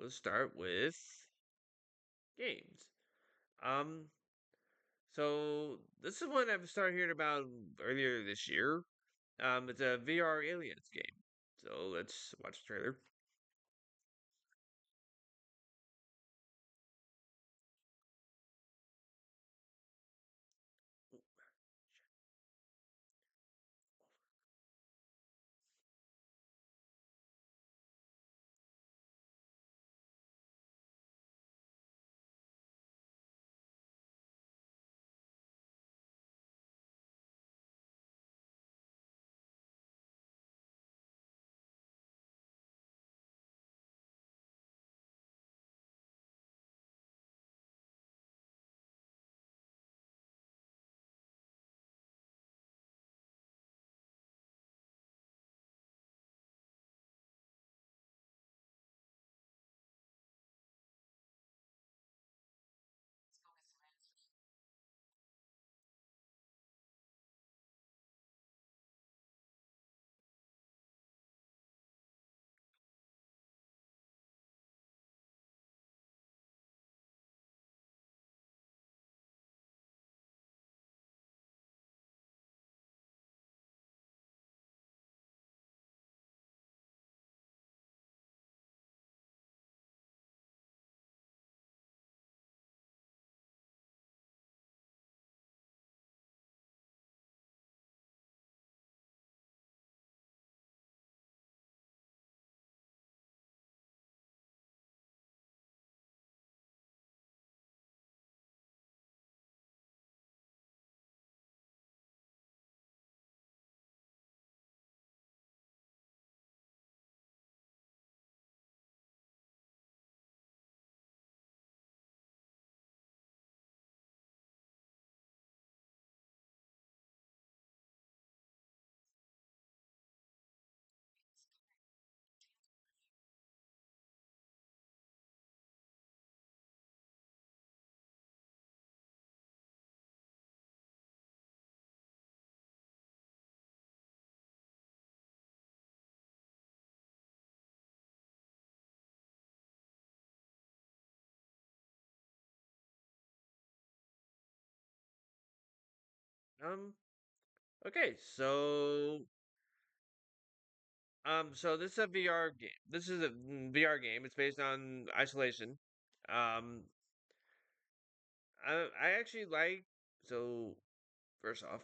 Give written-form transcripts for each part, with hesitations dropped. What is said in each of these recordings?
Let's start with games. Um, so this is one I've started hearing about earlier this year. It's a VR aliens game. So let's watch the trailer. Um, okay, so this is a VR game. This is a VR game. It's based on isolation. Um, I actually like. So first off,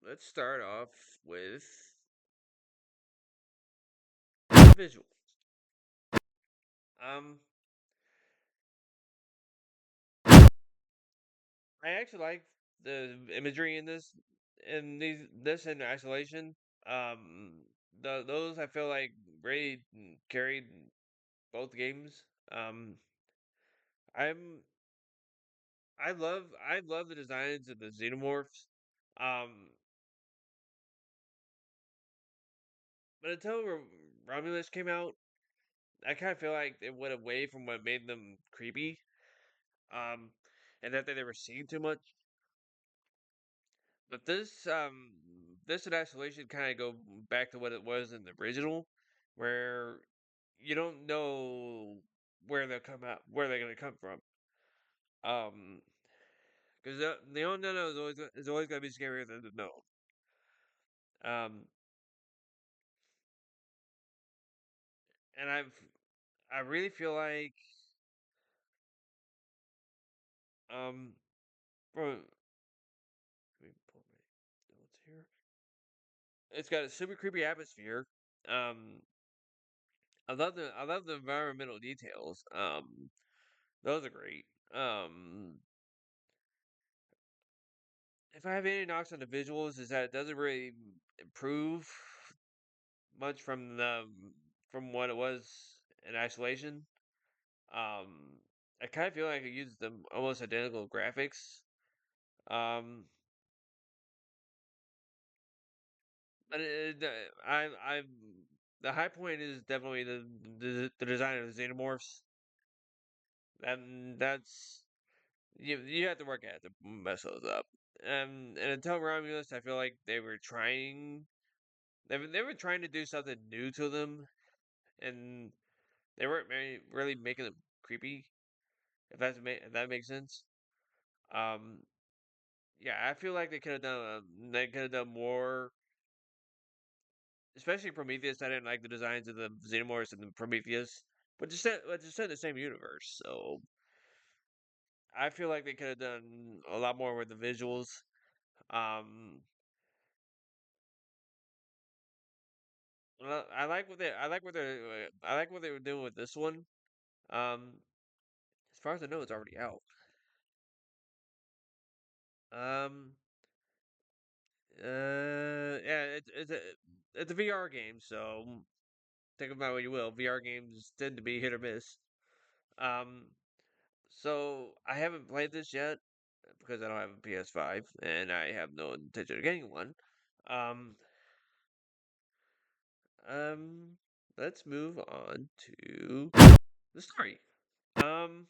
let's start off with visual. Um, I actually like the imagery in this in isolation. Um, those I feel like really carried both games. Um, I'm I love the designs of the xenomorphs. Um, but until Romulus came out, I kind of feel like it went away from what made them creepy. Um, and that they were seeing too much. But this in isolation kind of go back to what it was in the original, where you don't know where they'll come out, where they're gonna come from. Um, because the unknown is always gonna be scarier than the known. Um, and I really feel like um, bro, let me pull my notes here. It's got a super creepy atmosphere. Um, I love the environmental details. Those are great. Um, if I have any knocks on the visuals, is that it doesn't really improve much from what it was in isolation. Um, I kind of feel like I used them almost identical graphics. Um, but I the high point is definitely the design of the xenomorphs. And that's you have to work at it to mess those up. And until Romulus, I feel like they were trying to do something new to them, and They weren't really making them creepy. If that makes sense. Um, yeah, I feel like they could have done more, especially Prometheus. I didn't like the designs of the Xenomorphs and the Prometheus, but just set in the same universe. So I feel like they could have done a lot more with the visuals. Um, I like what they were doing with this one. As far as I know, it's already out. Um, yeah, it's a VR game, so think about what you will. VR games tend to be hit or miss. Um, so I haven't played this yet because I don't have a PS5 and I have no intention of getting one. Um, um, let's move on to the story. Um,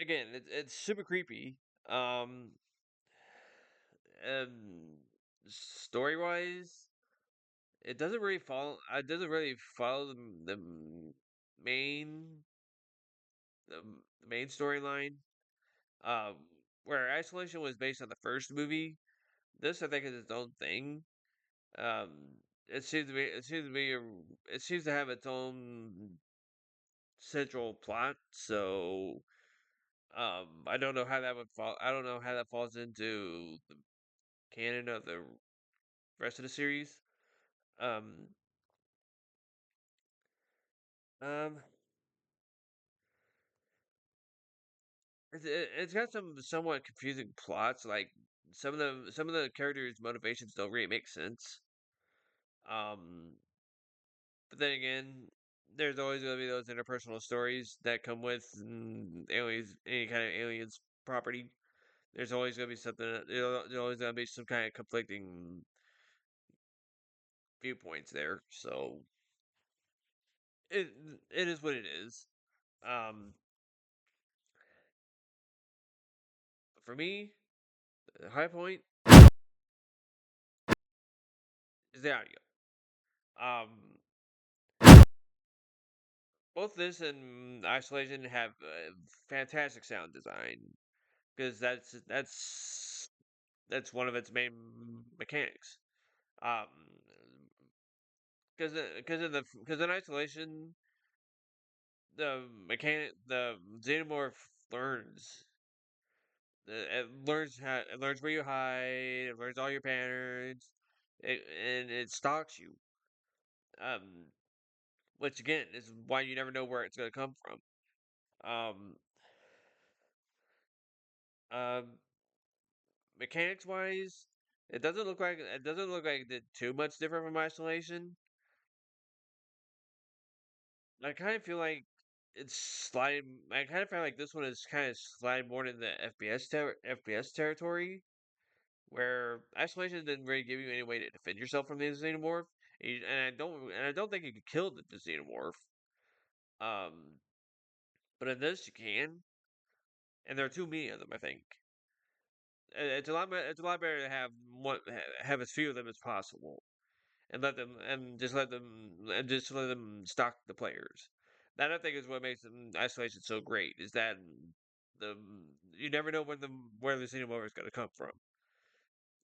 again, it's super creepy. Um, story wise, it doesn't really follow main the main storyline. Um, where Isolation was based on the first movie, this I think is its own thing. Um, it seems to have its own central plot. So I don't know how that would fall. I don't know how that falls into the canon of the rest of the series. Um, um, it's got some somewhat confusing plots. Like some of the characters' motivations don't really make sense. Um, but then again, there's always going to be those interpersonal stories that come with aliens, any kind of aliens property. There's always going to be something. There's always going to be some kind of conflicting viewpoints there. So it it is what it is. Um, for me, the high point is the audio. Um, both this and Isolation have fantastic sound design because that's one of its main mechanics. Um, because in Isolation, the xenomorph learns. It learns where you hide. It learns all your patterns, and it stalks you. Um, which again is why you never know where it's going to come from. Um, um, mechanics wise, it doesn't look like it did too much different from Isolation. I kind of feel like it's sliding. I kind of feel like this one is kind of sliding more into the FPS territory, where Isolation didn't really give you any way to defend yourself from the Xenomorph, and I don't think you could kill the Xenomorph. Um, but in this you can, and there are too many of them. I think it's a lot better to have as few of them as possible, and just let them stalk the players. That I think is what makes Isolation so great. Is that the you never know where the Xenomorph is going to come from.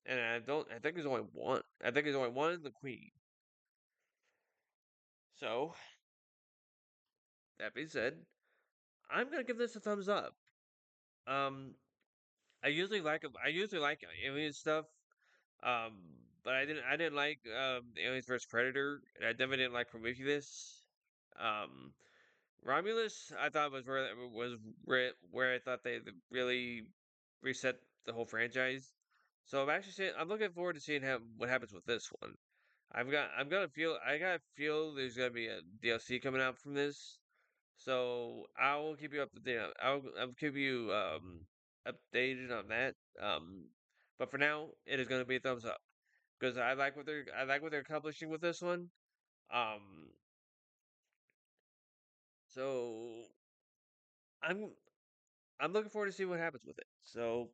And I think there's only one. I think there's only one, the Queen. So, that being said, I'm gonna give this a thumbs up. Um, I usually like alien stuff. Um, but I didn't like Aliens vs Predator, and I definitely didn't like Prometheus. Um, Romulus, I thought where I thought they really reset the whole franchise. So I'm looking forward to seeing what happens with this one. I gotta feel there's gonna be a DLC coming out from this. So I will keep you up to date. I'll keep you updated on that. But for now, it is gonna be a thumbs up because I like what they're accomplishing with this one. Um, so I'm I'm looking forward to see what happens with it. So